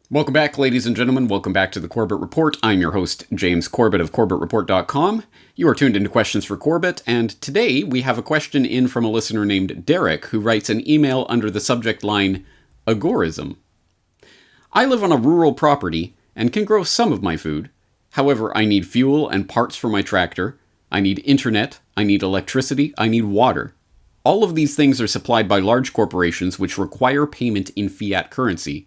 Welcome back, ladies and gentlemen. Welcome back to the Corbett Report. I'm your host, James Corbett of CorbettReport.com. You are tuned into Questions for Corbett, and today we have a question in from a listener named Derrick, who writes an email under the subject line, Agorism. I live on a rural property and can grow some of my food. However, I need fuel and parts for my tractor. I need internet. I need electricity. I need water. All of these things are supplied by large corporations which require payment in fiat currency.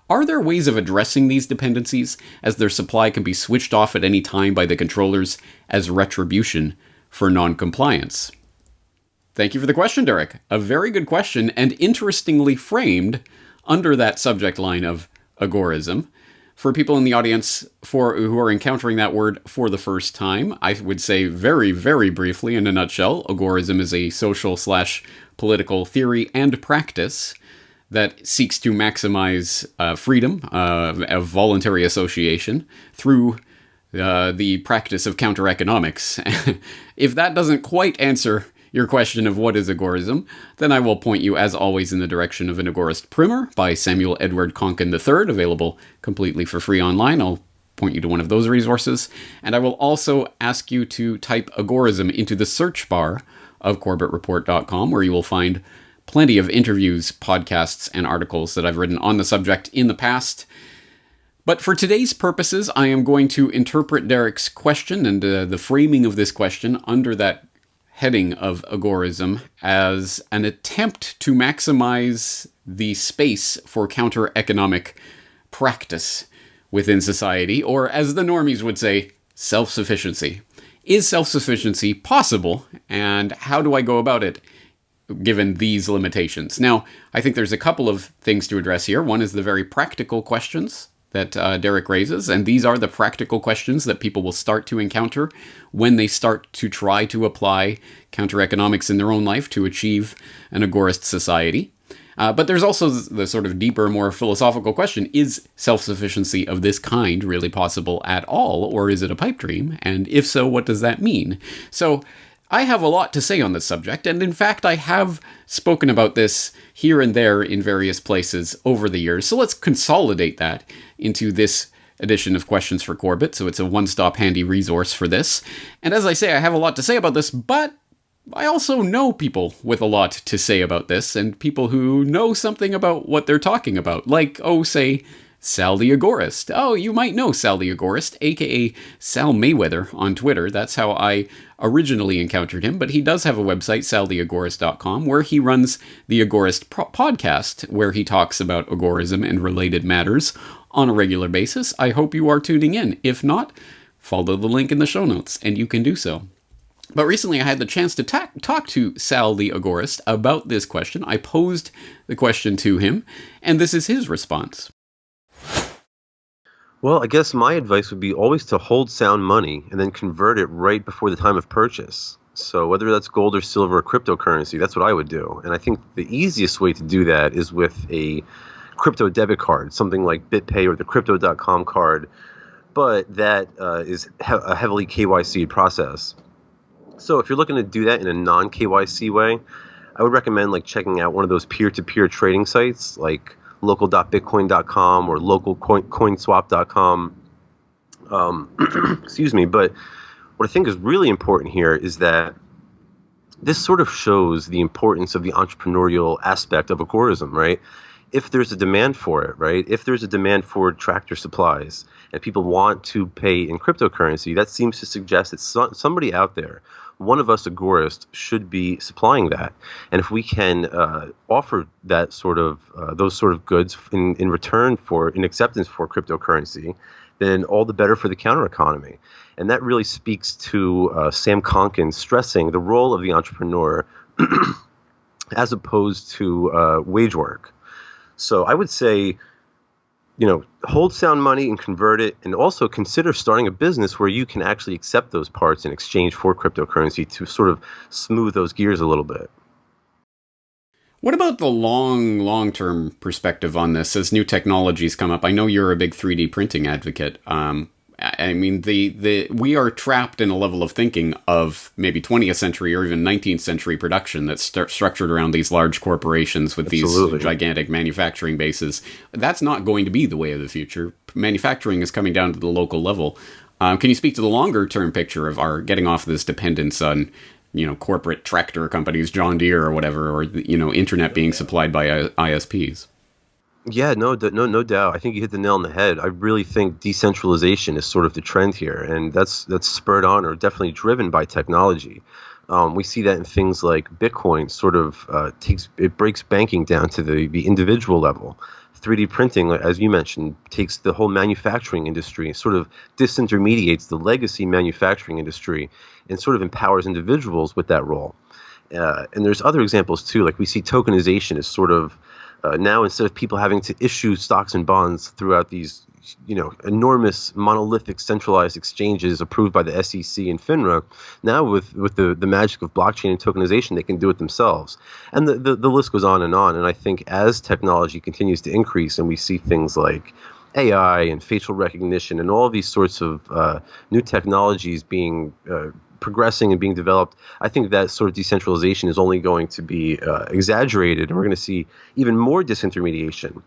Are there ways of addressing these dependencies, as their supply can be switched off at any time by the controllers as retribution for non-compliance? Thank you for the question, Derrick. A very good question, and interestingly framed under that subject line of agorism. For people in the audience who are encountering that word for the first time, I would say very, very briefly, in a nutshell, agorism is a social/political theory and practice that seeks to maximize freedom of voluntary association through the practice of counter-economics. If that doesn't quite answer your question of what is agorism, then I will point you, as always, in the direction of An Agorist Primer by Samuel Edward Konkin III, available completely for free online. I'll point you to one of those resources. And I will also ask you to type agorism into the search bar of CorbettReport.com, where you will find plenty of interviews, podcasts, and articles that I've written on the subject in the past. But for today's purposes, I am going to interpret Derrick's question and the framing of this question under that heading of agorism as an attempt to maximize the space for counter-economic practice within society, or as the normies would say, self-sufficiency. Is self-sufficiency possible, and how do I go about it given these limitations? Now, I think there's a couple of things to address here. One is the very practical questions that Derrick raises, and these are the practical questions that people will start to encounter when they start to try to apply counter-economics in their own life to achieve an agorist society. But there's also the sort of deeper, more philosophical question, is self-sufficiency of this kind really possible at all, or is it a pipe dream? And if so, what does that mean? So I have a lot to say on this subject, and in fact, I have spoken about this here and there in various places over the years. So let's consolidate that into this edition of Questions for Corbett, so it's a one-stop handy resource for this. And as I say, I have a lot to say about this, but I also know people with a lot to say about this, and people who know something about what they're talking about, like, say, Sal The Agorist. Oh, you might know Sal The Agorist, aka Sal Mayweather on Twitter. That's how I originally encountered him, but he does have a website, saltheagorist.com, where he runs the Agorist podcast, where he talks about agorism and related matters on a regular basis. I hope you are tuning in. If not, follow the link in the show notes, and you can do so. But recently I had the chance to talk to Sal the Agorist about this question. I posed the question to him, and this is his response. Well, I guess my advice would be always to hold sound money and then convert it right before the time of purchase. So whether that's gold or silver or cryptocurrency, that's what I would do. And I think the easiest way to do that is with a crypto debit card, something like BitPay or the Crypto.com card, but that is a heavily KYC'd process. So if you're looking to do that in a non-KYC way, I would recommend checking out one of those peer-to-peer trading sites like local.bitcoin.com or localcoinswap.com. Excuse me. But what I think is really important here is that this sort of shows the importance of the entrepreneurial aspect of agorism, right? If there's a demand for it, right? If there's a demand for tractor supplies and people want to pay in cryptocurrency, that seems to suggest that somebody out there, one of us agorists, should be supplying that. And if we can offer that sort of those sort of goods in return in acceptance for cryptocurrency, then all the better for the counter economy. And that really speaks to Sam Konkin stressing the role of the entrepreneur as opposed to wage work. So I would say, hold sound money and convert it, and also consider starting a business where you can actually accept those parts in exchange for cryptocurrency to sort of smooth those gears a little bit. What about the long-term perspective on this as new technologies come up? I know you're a big 3D printing advocate, I mean, we are trapped in a level of thinking of maybe 20th century or even 19th century production that's structured around these large corporations with Absolutely. these gigantic manufacturing bases. That's not going to be the way of the future. Manufacturing is coming down to the local level. Can you speak to the longer term picture of our getting off this dependence on, corporate tractor companies, John Deere or whatever, or, internet being supplied by ISPs? Yeah, no doubt. I think you hit the nail on the head. I really think decentralization is sort of the trend here, and that's spurred on or definitely driven by technology. We see that in things like Bitcoin. Sort of breaks banking down to the individual level. 3D printing, as you mentioned, takes the whole manufacturing industry and sort of disintermediates the legacy manufacturing industry and sort of empowers individuals with that role. And there's other examples too, like we see tokenization as sort of now, instead of people having to issue stocks and bonds throughout these, enormous monolithic centralized exchanges approved by the SEC and FINRA, now with the magic of blockchain and tokenization, they can do it themselves. And the list goes on. And I think as technology continues to increase and we see things like AI and facial recognition and all these sorts of new technologies being progressing and being developed, I think that sort of decentralization is only going to be exaggerated, and we're going to see even more disintermediation.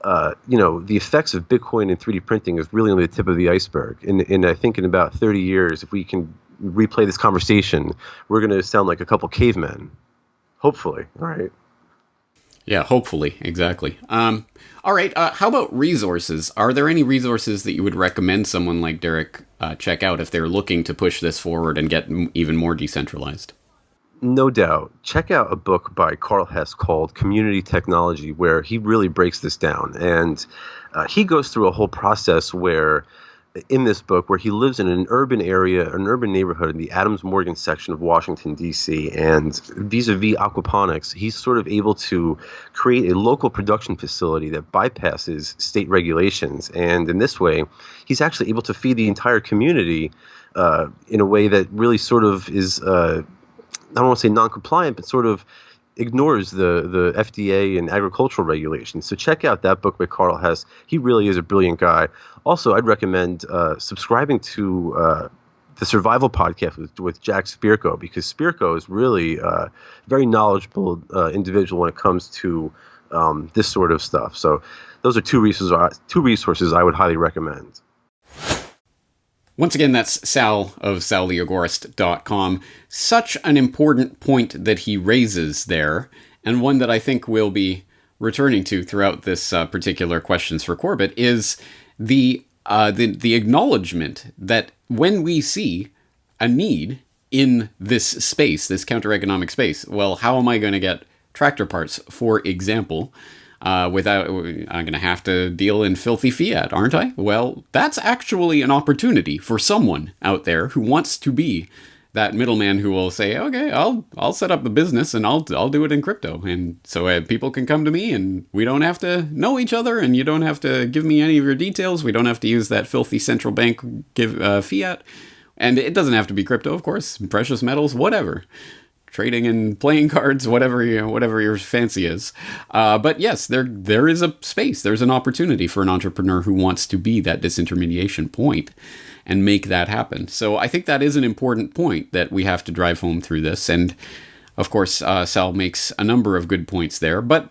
The effects of Bitcoin and 3D printing is really only the tip of the iceberg. And I think in about 30 years, if we can replay this conversation, we're going to sound like a couple cavemen. Hopefully. All right. Yeah, hopefully. Exactly. All right. How about resources? Are there any resources that you would recommend someone like Derrick check out if they're looking to push this forward and get even more decentralized? No doubt. Check out a book by Carl Hess called Community Technology, where he really breaks this down. And he goes through a whole process in this book where he lives in an urban area, an urban neighborhood in the Adams Morgan section of Washington, D.C. And vis-a-vis aquaponics, he's sort of able to create a local production facility that bypasses state regulations. And in this way, he's actually able to feed the entire community in a way that really sort of is, I don't want to say non-compliant, but sort of ignores the FDA and agricultural regulations. So check out that book by Carl Hess. He really is a brilliant guy. Also, I'd recommend subscribing to the Survival Podcast with Jack Spirko, because Spirko is really a very knowledgeable individual when it comes to this sort of stuff. So those are two resources I would highly recommend. Once again, that's Sal of saltheagorist.com. Such an important point that he raises there, and one that I think we'll be returning to throughout this particular Questions for Corbett, is the acknowledgement that when we see a need in this space, this counter-economic space, well, how am I going to get tractor parts, for example, I'm going to have to deal in filthy fiat, aren't I? Well, that's actually an opportunity for someone out there who wants to be that middleman who will say, okay, I'll set up the business and I'll do it in crypto. And so people can come to me and we don't have to know each other and you don't have to give me any of your details. We don't have to use that filthy central bank fiat. And it doesn't have to be crypto, of course, precious metals, whatever. Trading and playing cards, whatever your fancy is. But yes, there is a space. There's an opportunity for an entrepreneur who wants to be that disintermediation point and make that happen. So I think that is an important point that we have to drive home through this. And of course, Sal makes a number of good points there, but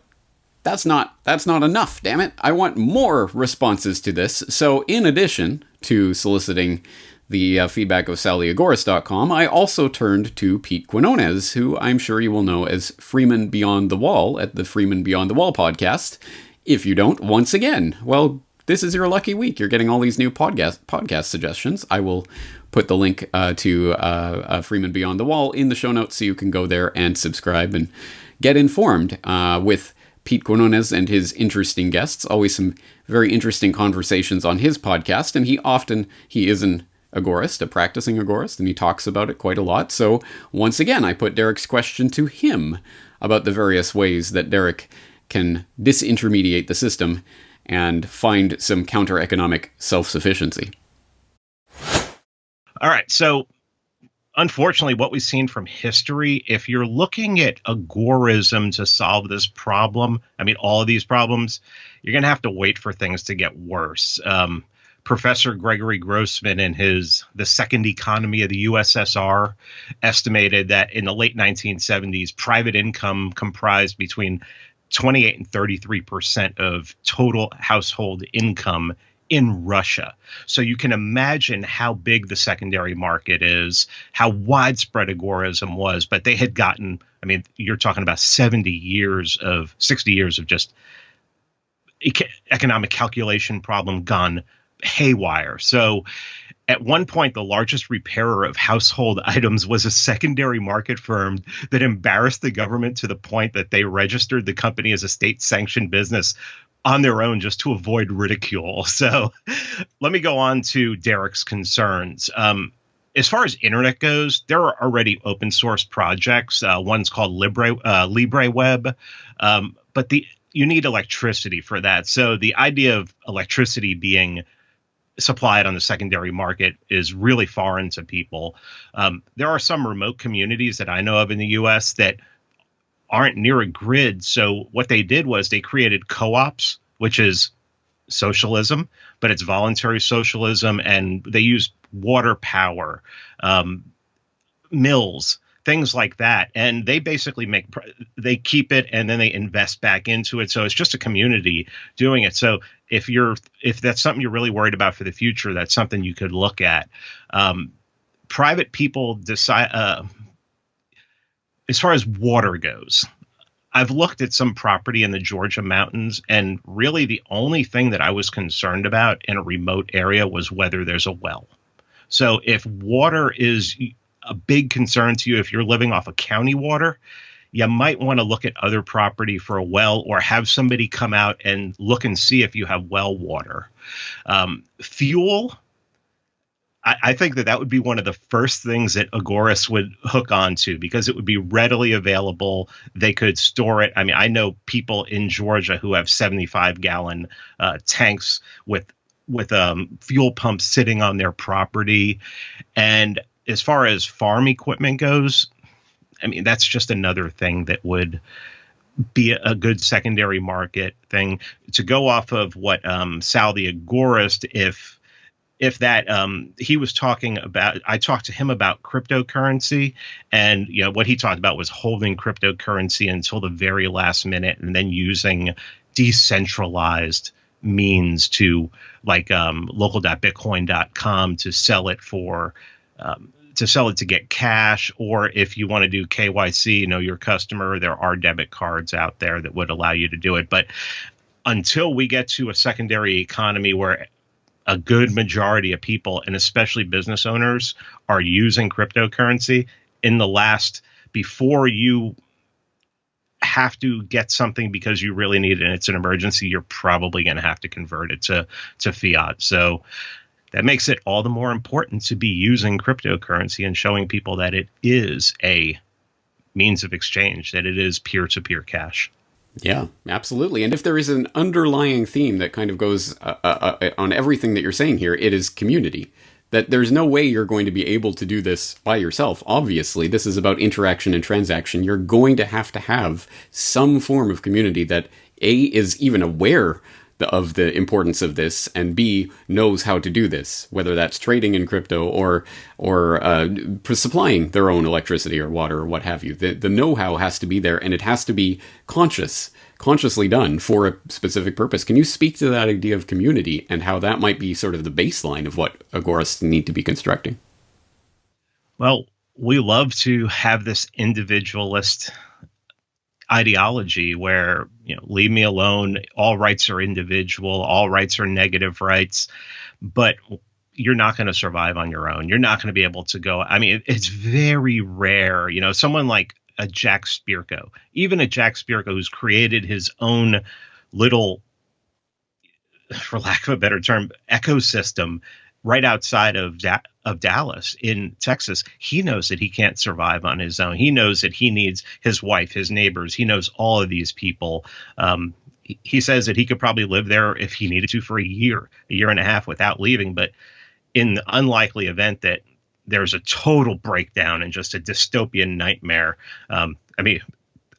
that's not enough, damn it. I want more responses to this. So in addition to soliciting the feedback of saltheagorist.com, I also turned to Pete Quinones, who I'm sure you will know as Freeman Beyond the Wall at the Freeman Beyond the Wall podcast. If you don't, once again, well, this is your lucky week. You're getting all these new podcast suggestions. I will put the link to Freeman Beyond the Wall in the show notes so you can go there and subscribe and get informed with Pete Quinones and his interesting guests. Always some very interesting conversations on his podcast, and he is an agorist, a practicing agorist, and he talks about it quite a lot. So once again, I put Derrick's question to him about the various ways that Derrick can disintermediate the system and find some counter-economic self-sufficiency. All right, so unfortunately, what we've seen from history, if you're looking at agorism to solve this problem, I mean, all of these problems, you're going to have to wait for things to get worse. Professor Gregory Grossman in his The Second Economy of the USSR estimated that in the late 1970s, private income comprised between 28 and 33% of total household income in Russia. So you can imagine how big the secondary market is, how widespread agorism was, but they had gotten, I mean, you're talking about 60 years of just economic calculation problem gone haywire. So at one point, the largest repairer of household items was a secondary market firm that embarrassed the government to the point that they registered the company as a state-sanctioned business on their own just to avoid ridicule. So let me go on to Derrick's concerns. As far as internet goes, there are already open source projects. One's called LibreWeb, but you need electricity for that. So the idea of electricity being supplied on the secondary market is really foreign to people. There are some remote communities that I know of in the U.S. that aren't near a grid. So what they did was they created co-ops, which is socialism, but it's voluntary socialism, and they use water power, mills, things like that. And they basically they keep it and then they invest back into it. So it's just a community doing it. So if that's something you're really worried about for the future, that's something you could look at. Private people decide, as far as water goes, I've looked at some property in the Georgia mountains, and really the only thing that I was concerned about in a remote area was whether there's a well. So if water is a big concern to you, if you're living off of county water, you might want to look at other property for a well, or have somebody come out and look and see if you have well water. Fuel, I think that would be one of the first things that agorists would hook onto, because it would be readily available. They could store it. I mean, I know people in Georgia who have 75-gallon tanks with fuel pumps sitting on their property. And as far as farm equipment goes, I mean, that's just another thing that would be a good secondary market thing. To go off of what Sal the Agorist, if that he was talking about, I talked to him about cryptocurrency, and what he talked about was holding cryptocurrency until the very last minute and then using decentralized means to, like local.bitcoin.com, to sell it for to get cash. Or if you want to do KYC, know your customer, there are debit cards out there that would allow you to do it. But until we get to a secondary economy where a good majority of people, and especially business owners, are using cryptocurrency, before you have to get something because you really need it and it's an emergency, you're probably going to have to convert it to fiat. So that makes it all the more important to be using cryptocurrency and showing people that it is a means of exchange, that it is peer-to-peer cash. Yeah, absolutely. And if there is an underlying theme that kind of goes on everything that you're saying here, it is community. That there's no way you're going to be able to do this by yourself. Obviously, this is about interaction and transaction. You're going to have some form of community that A, is even aware of the importance of this, and B, knows how to do this, whether that's trading in crypto or supplying their own electricity or water or what have you. The know-how has to be there, and it has to be consciously done for a specific purpose. Can you speak to that idea of community and how that might be sort of the baseline of what agorists need to be constructing? Well, we love to have this individualist ideology where, leave me alone, all rights are individual, all rights are negative rights, but you're not going to survive on your own. You're not going to be able to go. I mean, it's very rare, someone like a Jack Spirko, even a Jack Spirko who's created his own little, for lack of a better term, ecosystem right outside of Dallas in Texas. He knows that he can't survive on his own. He knows that he needs his wife, his neighbors. He knows all of these people. He says that he could probably live there if he needed to for a year and a half without leaving. But in the unlikely event that there's a total breakdown and just a dystopian nightmare,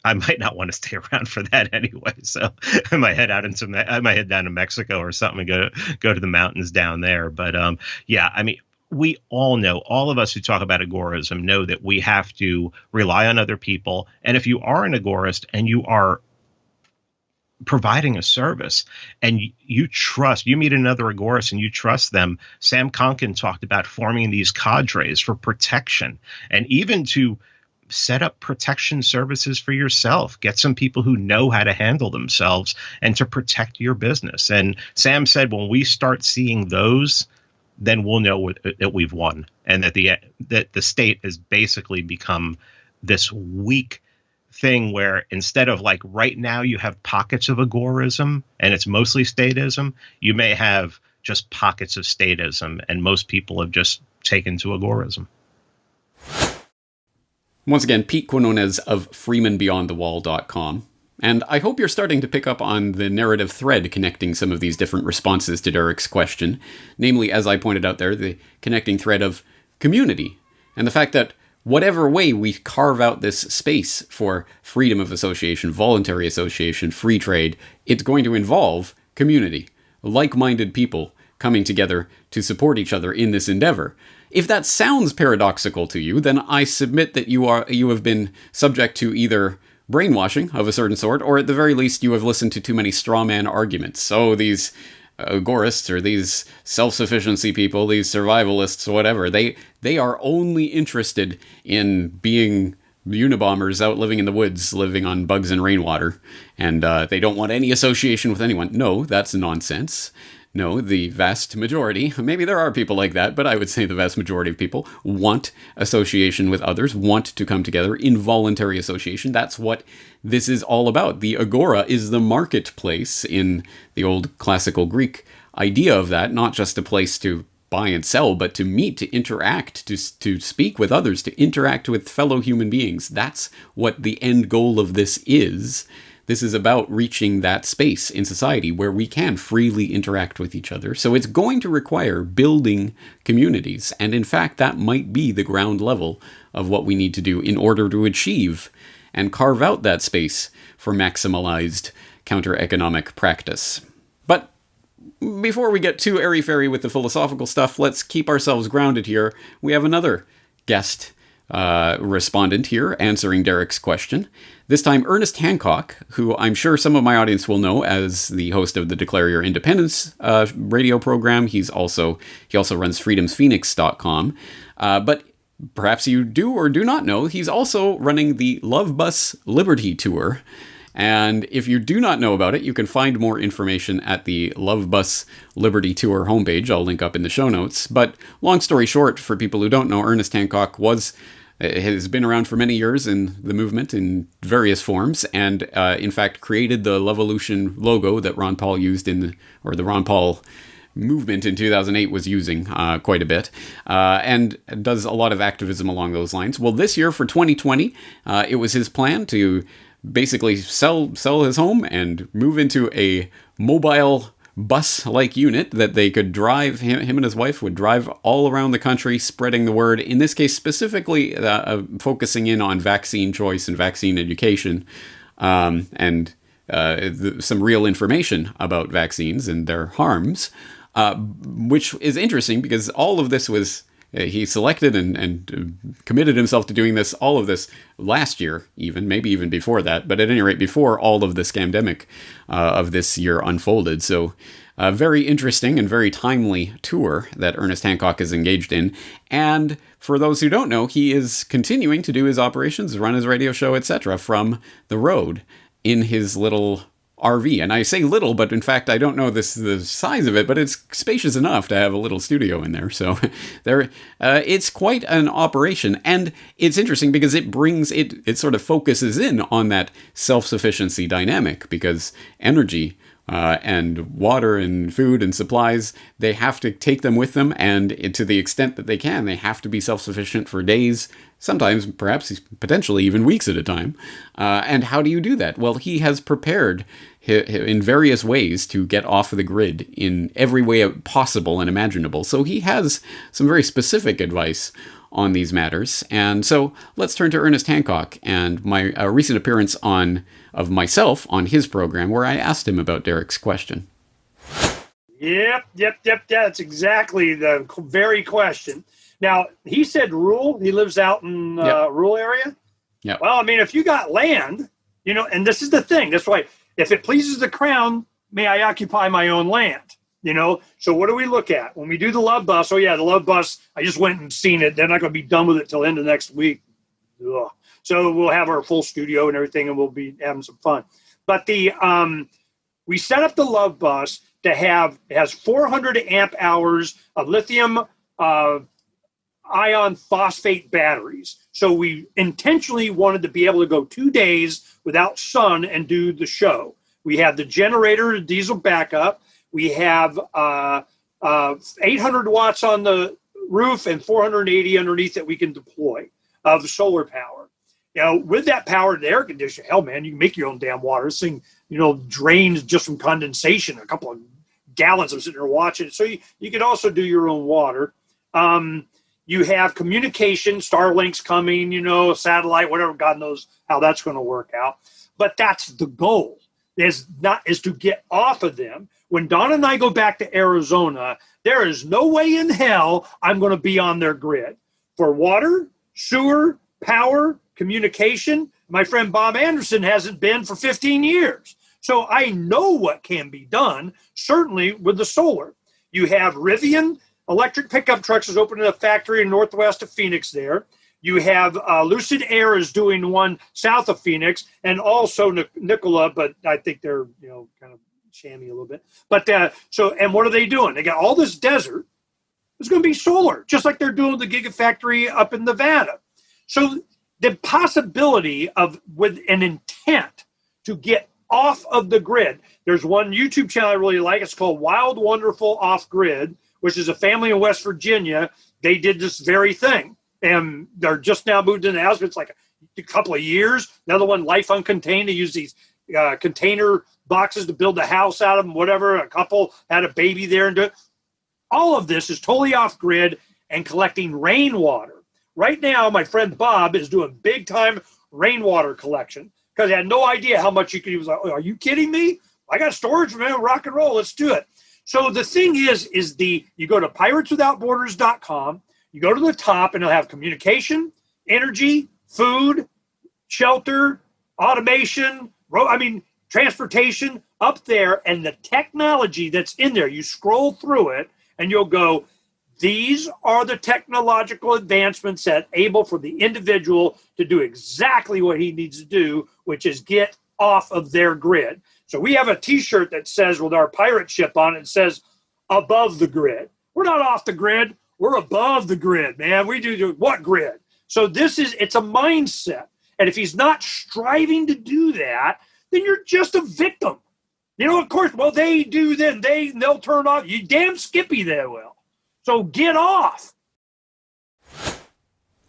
I might not want to stay around for that anyway. So I might head down to Mexico or something and go to the mountains down there. But yeah, I mean, we all know, all of us who talk about agorism know that we have to rely on other people. And if you are an agorist and you are providing a service and you meet another agorist and you trust them. Sam Konkin talked about forming these cadres for protection and even to set up protection services for yourself. Get some people who know how to handle themselves and to protect your business. And Sam said, when we start seeing those, then we'll know that we've won and that the state has basically become this weak thing where instead of like right now you have pockets of agorism and it's mostly statism, you may have just pockets of statism, and most people have just taken to agorism. Once again, Pete Quinones of FreemanBeyondTheWall.com. And I hope you're starting to pick up on the narrative thread connecting some of these different responses to Derrick's question. Namely, as I pointed out there, the connecting thread of community. And the fact that whatever way we carve out this space for freedom of association, voluntary association, free trade, it's going to involve community. Like-minded people coming together to support each other in this endeavor. If that sounds paradoxical to you, then I submit that you have been subject to either brainwashing of a certain sort, or at the very least you have listened to too many straw man arguments. So these agorists or these self-sufficiency people, these survivalists, whatever, they are only interested in being Unabombers out living in the woods, living on bugs and rainwater, and they don't want any association with anyone. No, that's nonsense. No, the vast majority, maybe there are people like that, but I would say the vast majority of people want association with others, want to come together in voluntary association. That's what this is all about. The agora is the marketplace in the old classical Greek idea of that, not just a place to buy and sell, but to meet, to interact, to speak with others, to interact with fellow human beings. That's what the end goal of this is. This is about reaching that space in society where we can freely interact with each other. So it's going to require building communities. And in fact, that might be the ground level of what we need to do in order to achieve and carve out that space for maximalized counter-economic practice. But before we get too airy-fairy with the philosophical stuff, let's keep ourselves grounded here. We have another guest respondent here answering Derrick's question. This time, Ernest Hancock, who I'm sure some of my audience will know as the host of the Declare Your Independence radio program. He also runs freedomsphoenix.com. But perhaps you do or do not know, he's also running the Love Bus Liberty Tour. And if you do not know about it, you can find more information at the Love Bus Liberty Tour homepage. I'll link up in the show notes. But long story short, for people who don't know, Ernest Hancock has been around for many years in the movement in various forms, and in fact created the Lovolution logo that Ron Paul used the Ron Paul movement in 2008 was using quite a bit, and does a lot of activism along those lines. Well, this year for 2020, it was his plan to basically sell his home and move into a mobile bus-like unit that they could drive, him and his wife would drive all around the country, spreading the word, in this case specifically focusing in on vaccine choice and vaccine education, and some real information about vaccines and their harms, which is interesting because all of this was, he selected and committed himself to doing all of this last year, maybe even before that, but at any rate, before all of the scamdemic of this year unfolded. So a very interesting and very timely tour that Ernest Hancock is engaged in. And for those who don't know, he is continuing to do his operations, run his radio show, etc. from the road in his little RV. And I say little, but in fact, I don't know the size of it, but it's spacious enough to have a little studio in there. So it's quite an operation. And it's interesting because it sort of focuses in on that self-sufficiency dynamic, because energy and water and food and supplies, they have to take them with them, and to the extent that they can, they have to be self-sufficient for days, sometimes perhaps potentially even weeks at a time. And how do you do that? Well, he has prepared in various ways to get off of the grid in every way possible and imaginable. So he has some very specific advice on these matters. And so let's turn to Ernest Hancock and my recent appearance of myself on his program, where I asked him about Derrick's question. Yep. That's exactly the very question. Now, he said rural. He lives out in rural area. Yeah. Well, I mean, if you got land, and this is the thing. That's why, if it pleases the crown, may I occupy my own land? So what do we look at when we do the love bus? Oh yeah, the love bus. I just went and seen it. They're not going to be done with it till the end of next week. Ugh. So we'll have our full studio and everything, and we'll be having some fun. But we set up the love bus to it has 400 amp hours of lithium ion phosphate batteries. So we intentionally wanted to be able to go 2 days without sun and do the show. We have the generator, diesel backup. We have 800 watts on the roof and 480 underneath that we can deploy of solar power. With that power, the air conditioner, hell, man, you can make your own damn water. This thing, drains just from condensation. A couple of gallons. I'm sitting there watching it. So you could also do your own water. You have communication, Starlink's coming, satellite, whatever. God knows how that's going to work out. But that's the goal, is to get off of them. When Don and I go back to Arizona, there is no way in hell I'm going to be on their grid for water, sewer, power, communication. My friend Bob Anderson hasn't been for 15 years. So I know what can be done, certainly with the solar. You have Rivian electric pickup trucks is opening a factory in northwest of Phoenix there. You have Lucid Air is doing one south of Phoenix, and also Nikola, but I think they're, kind of shammy a little bit. But and what are they doing? They got all this desert. It's going to be solar, just like they're doing the Gigafactory up in Nevada. So the possibility with an intent to get off of the grid. There's one YouTube channel I really like. It's called Wild Wonderful Off Grid, which is a family in West Virginia. They did this very thing. And they're just now moved into the house. It's like a couple of years. Another one, Life Uncontained. They use these container boxes to build a house out of them, whatever. A couple had a baby there and do it. All of this is totally off grid and collecting rainwater. Right now, my friend Bob is doing big time rainwater collection because he had no idea how much you could. He was like, "Oh, are you kidding me? I got storage, man. Rock and roll. Let's do it." So the thing is you go to pirateswithoutborders.com. You go to the top and it'll have communication, energy, food, shelter, automation, transportation up there, and the technology that's in there. You scroll through it and you'll go, these are the technological advancements that able for the individual to do exactly what he needs to do, which is get off of their grid. So we have a T-shirt that says with our pirate ship on it, says above the grid. We're not off the grid. We're above the grid, man. We do what grid? So it's a mindset. And if he's not striving to do that, then you're just a victim. Of course, well, they do then. They'll turn off. You damn skippy they will. So get off.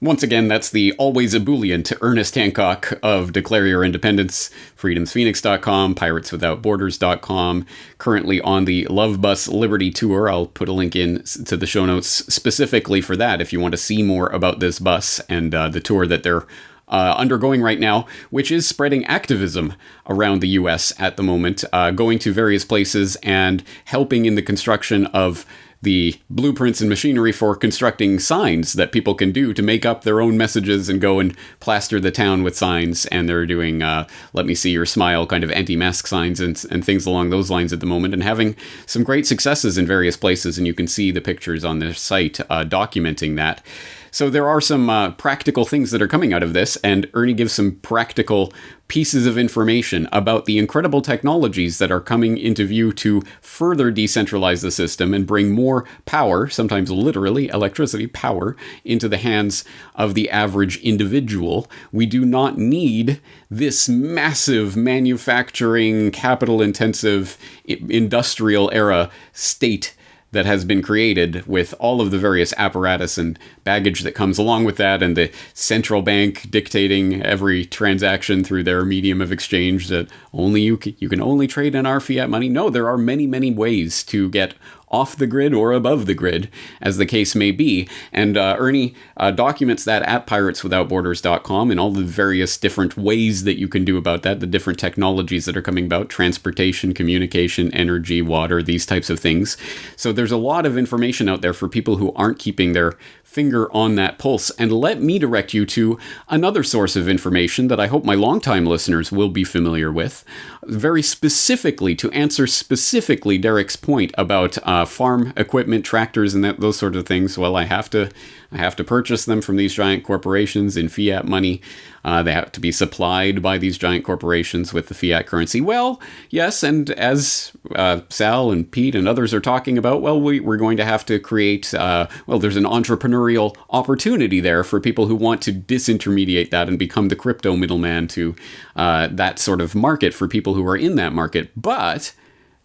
Once again, that's the always ebullient Ernest Hancock of Declare Your Independence, freedomsphoenix.com, pirateswithoutborders.com, currently on the Love Bus Liberty Tour. I'll put a link in to the show notes specifically for that if you want to see more about this bus and the tour that they're undergoing right now, which is spreading activism around the U.S. at the moment, going to various places and helping in the construction of the blueprints and machinery for constructing signs that people can do to make up their own messages and go and plaster the town with signs. And they're doing let me see your smile kind of anti-mask signs and things along those lines at the moment, and having some great successes in various places. And you can see the pictures on their site documenting that. So there are some practical things that are coming out of this, and Ernie gives some practical pieces of information about the incredible technologies that are coming into view to further decentralize the system and bring more power, sometimes literally electricity power, into the hands of the average individual. We do not need this massive manufacturing, capital-intensive, industrial era state that has been created with all of the various apparatus and baggage that comes along with that, and the central bank dictating every transaction through their medium of exchange that only you can only trade in our fiat money. No, there are many, many ways to get off the grid or above the grid, as the case may be. And Ernie documents that at pirateswithoutborders.com and all the various different ways that you can do about that, the different technologies that are coming about, transportation, communication, energy, water, these types of things. So there's a lot of information out there for people who aren't keeping their finger on that pulse. And let me direct you to another source of information that I hope my longtime listeners will be familiar with, very specifically to answer specifically Derrick's point about farm equipment, tractors, and those sort of things. Well, I have to purchase them from these giant corporations in fiat money. They have to be supplied by these giant corporations with the fiat currency. Well, yes, and as Sal and Pete and others are talking about, well, we're going to have to create, there's an entrepreneurial opportunity there for people who want to disintermediate that and become the crypto middleman to that sort of market for people who are in that market. But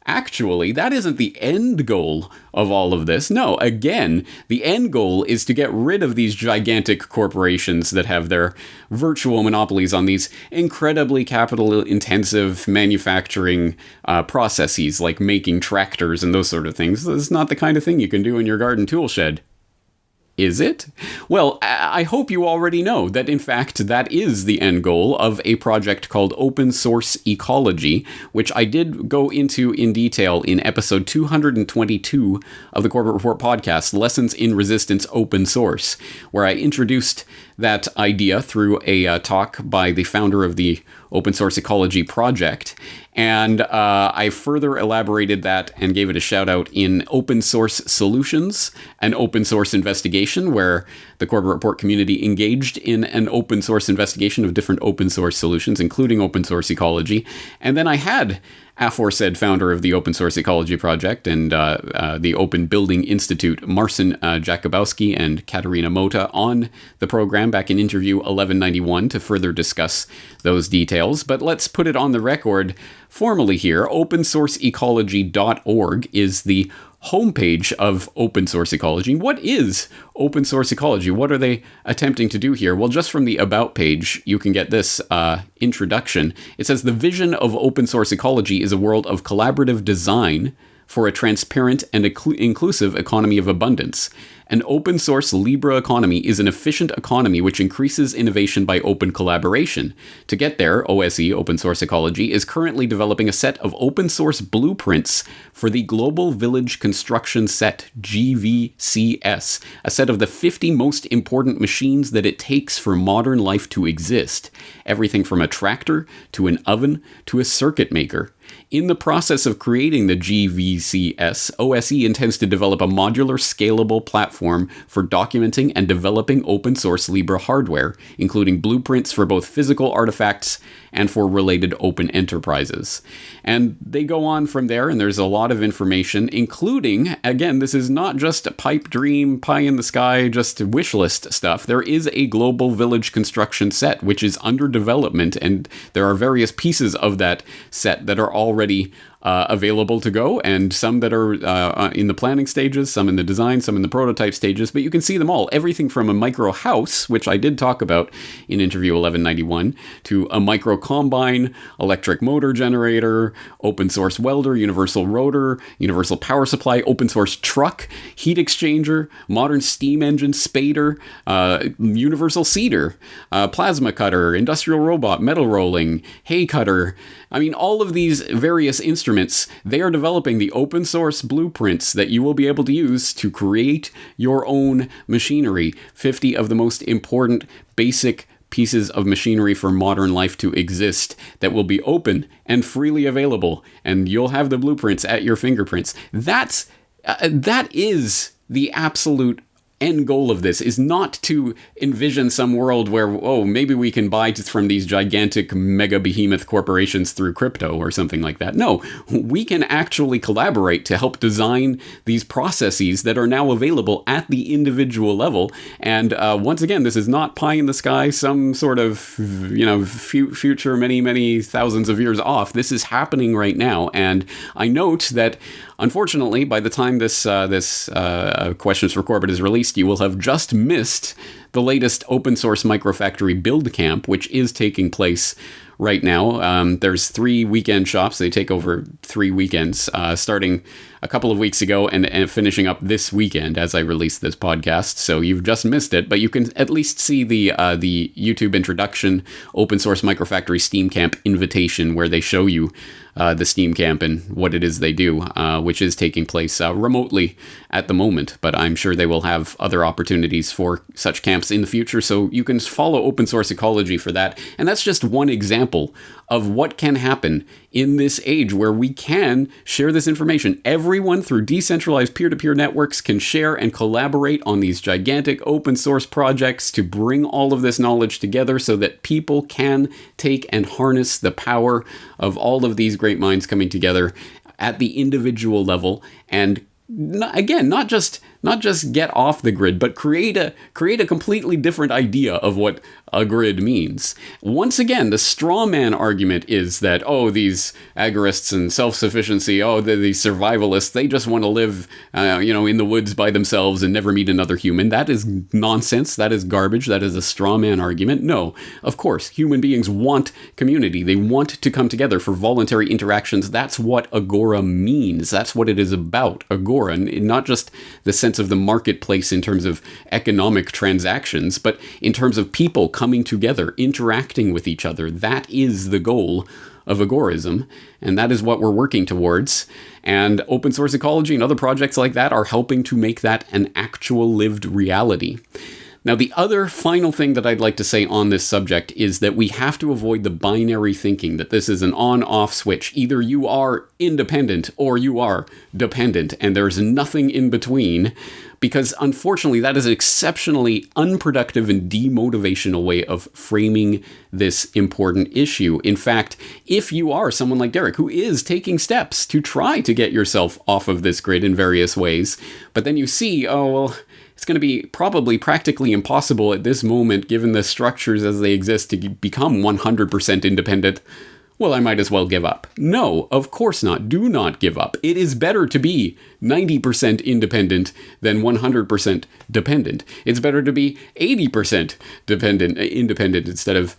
actually, that isn't the end goal of all of this. No, again, the end goal is to get rid of these gigantic corporations that have their virtual monopolies on these incredibly capital-intensive manufacturing processes, like making tractors and those sort of things. This is not the kind of thing you can do in your garden tool shed. Is it? Well, I hope you already know that, in fact, that is the end goal of a project called Open Source Ecology, which I did go into in detail in episode 222 of the Corbett Report podcast, Lessons in Resistance Open Source, where I introduced that idea through a talk by the founder of the Open Source Ecology project. And I further elaborated that and gave it a shout out in Open Source Solutions, an open source investigation where the Corbett Report community engaged in an open source investigation of different open source solutions, including open source ecology. And then I had aforesaid founder of the Open Source Ecology Project and the Open Building Institute, Marcin Jakubowski and Katarina Mota, on the program back in interview 1191 to further discuss those details. But let's put it on the record formally here. OpenSourceEcology.org is the homepage of Open Source Ecology. What is Open Source Ecology? What are they attempting to do here? Well, just from the About page, you can get this introduction. It says, the vision of Open Source Ecology is a world of collaborative design for a transparent and inclusive economy of abundance. An open source Libra economy is an efficient economy which increases innovation by open collaboration. To get there, OSE, Open Source Ecology, is currently developing a set of open source blueprints for the Global Village Construction Set, GVCS, a set of the 50 most important machines that it takes for modern life to exist. Everything from a tractor to an oven to a circuit maker. In the process of creating the GVCS, OSE intends to develop a modular, scalable platform for documenting and developing open source Libra hardware, including blueprints for both physical artifacts and for related open enterprises. And they go on from there, and there's a lot of information, including, again, this is not just a pipe dream, pie in the sky, just wish list stuff. There is a global village construction set, which is under development, and there are various pieces of that set that are already available to go, and some that are in the planning stages, some in the design, some in the prototype stages, but you can see them all. Everything from a micro house, which I did talk about in interview 1191, to a micro combine, electric motor generator, open source welder, universal rotor, universal power supply, open source truck, heat exchanger, modern steam engine, spader, universal seeder, plasma cutter, industrial robot, metal rolling, hay cutter. I mean, all of these various instruments, they are developing the open source blueprints that you will be able to use to create your own machinery. 50 of the most important basic pieces of machinery for modern life to exist that will be open and freely available, and you'll have the blueprints at your fingerprints. That is the absolute end goal of this, is not to envision some world where, oh, maybe we can buy from these gigantic mega behemoth corporations through crypto or something like that. No, we can actually collaborate to help design these processes that are now available at the individual level. And once again, this is not pie in the sky, some sort of, future many thousands of years off. This is happening right now. And I note that, unfortunately, by the time this Questions for Corbett is released, you will have just missed the latest open source microfactory build camp, which is taking place right now. There's 3 weekend shops. They take over 3 weekends, starting a couple of weeks ago and finishing up this weekend as I release this podcast. So you've just missed it, but you can at least see the YouTube introduction, Open Source Microfactory Steam Camp invitation, where they show you the Steam Camp and what it is they do, which is taking place remotely at the moment, but I'm sure they will have other opportunities for such camps in the future, so you can follow Open Source Ecology for that. And that's just one example of what can happen in this age where we can share this information. Everyone through decentralized peer-to-peer networks can share and collaborate on these gigantic open source projects to bring all of this knowledge together so that people can take and harness the power of all of these great minds coming together at the individual level and again, not just get off the grid, but create a completely different idea of what a grid means. Once again, the straw man argument is that, oh, these agorists and self-sufficiency, oh, these survivalists, they just want to live, in the woods by themselves and never meet another human. That is nonsense. That is garbage. That is a straw man argument. No, of course, human beings want community. They want to come together for voluntary interactions. That's what agora means. That's what it is about. Agora, not just the sense of the marketplace in terms of economic transactions, but in terms of people coming together, interacting with each other. That is the goal of agorism, and that is what we're working towards. And open source ecology and other projects like that are helping to make that an actual lived reality. Now, the other final thing that I'd like to say on this subject is that we have to avoid the binary thinking that this is an on-off switch. Either you are independent or you are dependent, and there's nothing in between, because unfortunately that is an exceptionally unproductive and demotivational way of framing this important issue. In fact, if you are someone like Derrick, who is taking steps to try to get yourself off of this grid in various ways, but then you see, oh, well, it's going to be probably practically impossible at this moment, given the structures as they exist, to become 100% independent. Well, I might as well give up. No, of course not. Do not give up. It is better to be 90% independent than 100% dependent. It's better to be 80% independent instead of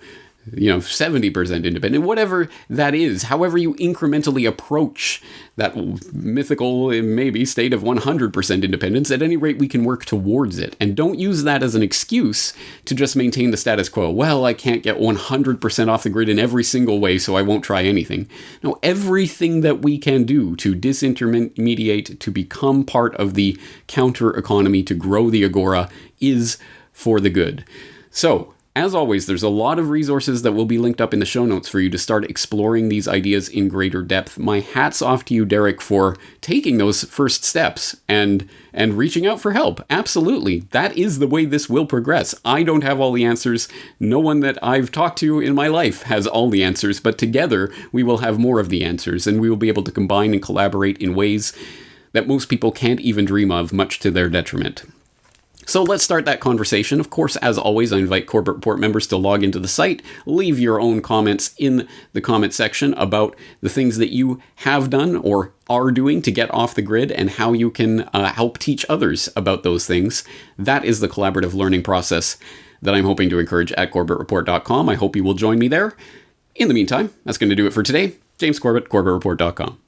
70% independent, whatever that is. However you incrementally approach that mythical, maybe, state of 100% independence, at any rate, we can work towards it. And don't use that as an excuse to just maintain the status quo. Well, I can't get 100% off the grid in every single way, so I won't try anything. No, everything that we can do to disintermediate, to become part of the counter economy, to grow the agora, is for the good. So, as always, there's a lot of resources that will be linked up in the show notes for you to start exploring these ideas in greater depth. My hat's off to you, Derrick, for taking those first steps and reaching out for help. Absolutely. That is the way this will progress. I don't have all the answers. No one that I've talked to in my life has all the answers, but together we will have more of the answers, and we will be able to combine and collaborate in ways that most people can't even dream of, much to their detriment. So let's start that conversation. Of course, as always, I invite Corbett Report members to log into the site, leave your own comments in the comment section about the things that you have done or are doing to get off the grid and how you can help teach others about those things. That is the collaborative learning process that I'm hoping to encourage at CorbettReport.com. I hope you will join me there. In the meantime, that's going to do it for today. James Corbett, CorbettReport.com.